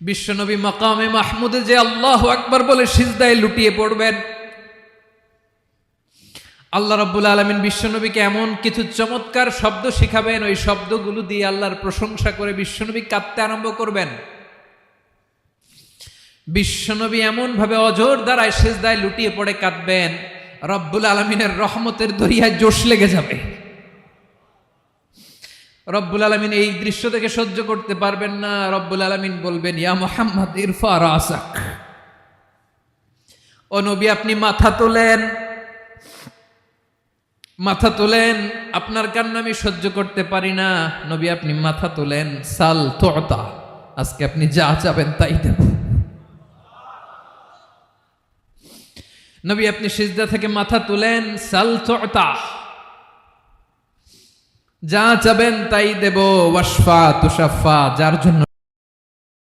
বিশ্বনবী মাকামে মাহমুদে যে আল্লাহু আকবার বলে সিজদায় লুটিয়ে পড়বেন, আল্লাহ রাব্বুল আলামিন বিশ্বনবীকে এমন কিছু চমৎকার শব্দ শিখাবেন, ওই শব্দগুলো দিয়ে আল্লাহর প্রশংসা করে বিশ্বনবী কাঁদতে আরম্ভ করবেন। বিশ্বনবী এমন ভাবে অজর দ্বারায় সিজদায় লুটিয়ে পড়ে কাঁদবেন, রব্বুল আলামিনের রহমতের দরিয়ায় জোশ লেগে যাবে। রব্বুল আলামিন এই দৃশ্য থেকে সহ্য করতে পারবেন না। রব্বুল আলামিন বলবেন, ইয়া মুহাম্মদ ইরফা রাসাক, ও নবী আপনি মাথা তোলেন, মাথা তোলেন, আপনার কান্না আমি সহ্য করতে পারি না। নবী আপনি মাথা তোলেন, সাল তুতা, আজকে আপনি যা চাবেন তাই দেব। নবী আপনি সিজদা থেকে মাথা তুলেন, সাল তুতা, যা চাবেন তাই দেব। ওয়াশফা তুশাফা, যার জন্য